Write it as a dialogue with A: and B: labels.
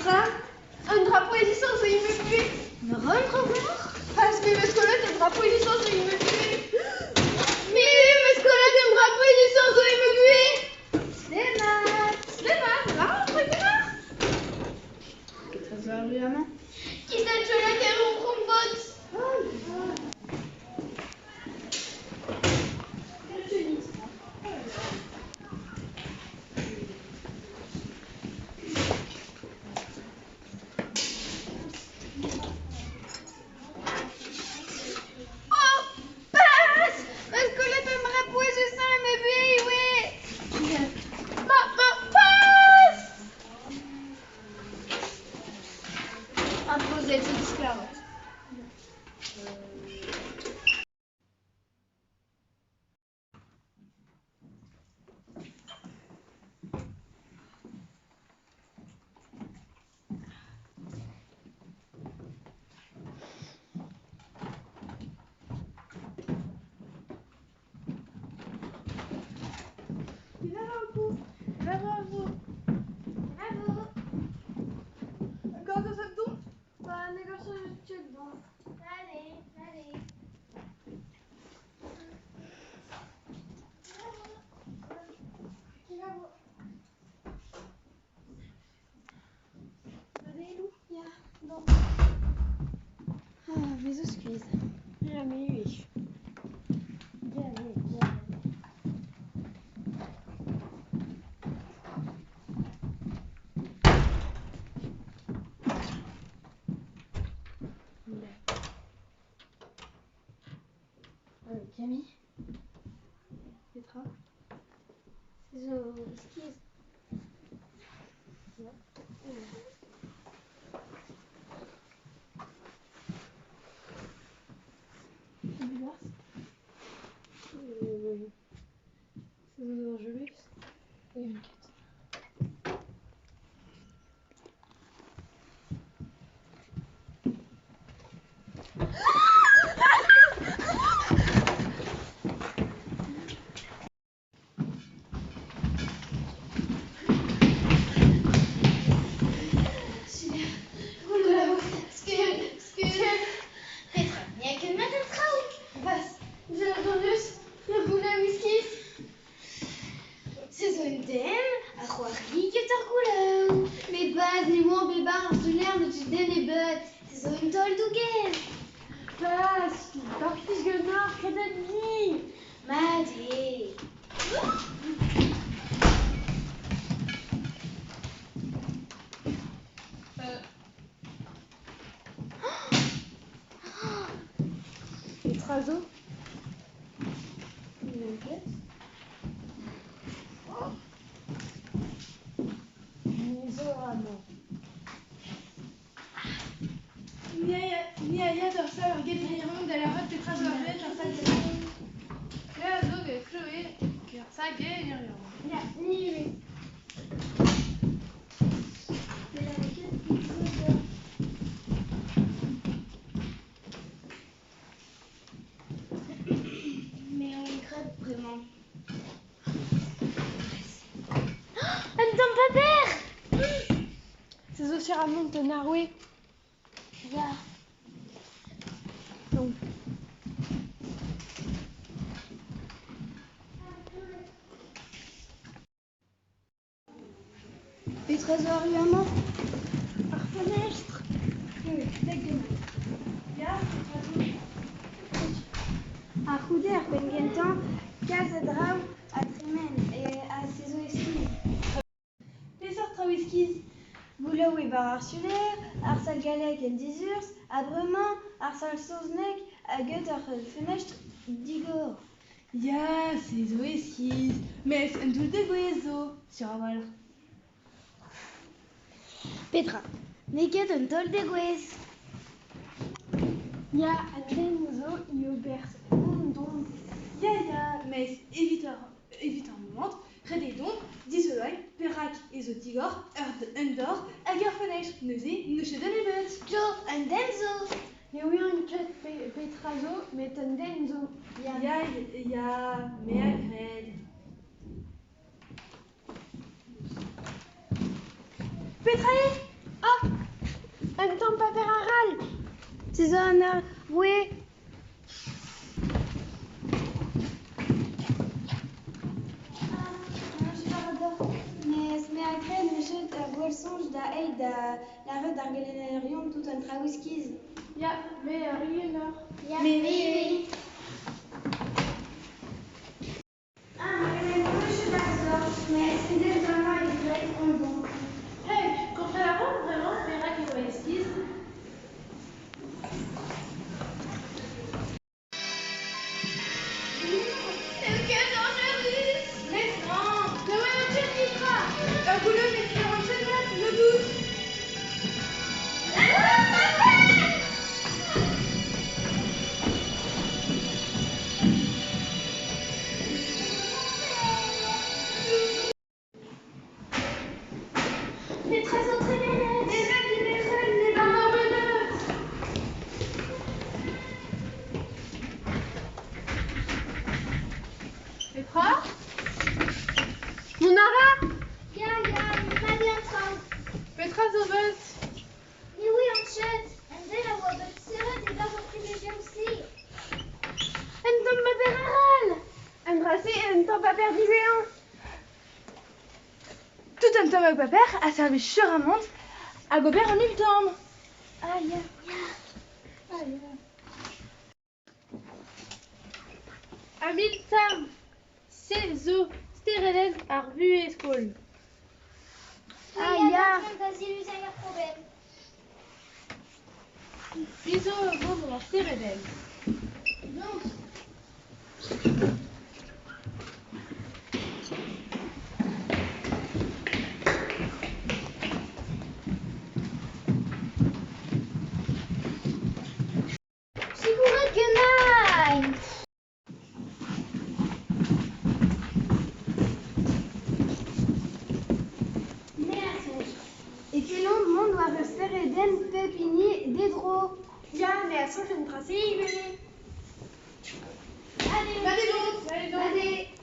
A: Petra, un drapeau est licence et il me plaît.
B: Waarom, Robert?
A: Parce que le squelette, un drapeau est licence et il me plaît. Mais le squelette, un drapeau est licence et il me plaît. Slimat, bravo, Petra.
B: Petra zo ar amañ.
A: Qui t'a cholet et mon trombone.
B: Bravo.
A: Quand ça se tombe?
B: Bah, négocier dedans.
A: Allez.
B: Mes excuses. Jamais eu. Camille.
A: Petra.
B: Zo excuses. Je luxe. Et une quête. Pas, darf ich genau kennen nie.
A: Madi.
B: Petra zo. Une enquête. Miserablement.
A: Nia dorsal organ de la route Petra Zoarvet, dorsal Claire Zog et Chloé, dorsal Gué,
B: Mais on regrette vraiment. Elle tombe pas père. C'est aussi Ramon de Naroué. Là. Donc. Petra zo ar amañ. Ar fenestre. Ar c'houder ar pengentan, kaz a draoù a tremen a sezo eskiz.
A: Pesor traoiskiz.
B: Boulaou e bar ar suler, ar sal galek en dizurs, a bremañ, ar sal saozneg a get ar fenestre digor.
A: Ya, c'est zo eskiz. Mais un doul de goezo, sur a wal.
B: Petra, neget un tol de gwez. Ya, a tren zo io bers don.
A: Ya, mais évite un moment, red donc, disoloi, perak et zo tigor, un dor, hag ar fenêtre, neuze, neuche de lebet.
B: Jo, un denzo. Ne oui un ket Petra zo, met un denzo.
A: Ya, mais agred.
B: Petra e? Ah, un temps pas faire un râle. C'est un oui. Mais à crème, je t'avoue le songe d'Aïd, la rue d'Argelerion, tout un traouskiz.
A: Ja, mais rien.
B: Ja, oui. Ah, mais je suis d'accord. Mais c'est déjà vraiment une vraie bon.
A: Hey, quand tu la rends vraiment, Vera qui va esquisse. Petra? Monara?
B: Ja, maar die aan
A: Petra Zovens?
B: Mais oui, on chute. En dès la voix de serre, des gars ont pris les aussi.
A: En tom pas faire un râle. En tracé, en tom pas faire du géant. Tout un tom pas faire a servi churamment à Gobert en mille temps.
B: Ah, ja.
A: À mille temps. C'est zo, stérélen, à revue et school.
B: Ah, ja. Fantasie, lui, un problème.
A: Iso, vendre stérélen.
B: Donc, c'est pour un guenaille. Et que le monde doit rester Eden, Pépini, Dédro.
A: Ja, mais à son tracé, il est.
B: Allez,
A: Allez donc.
B: allez.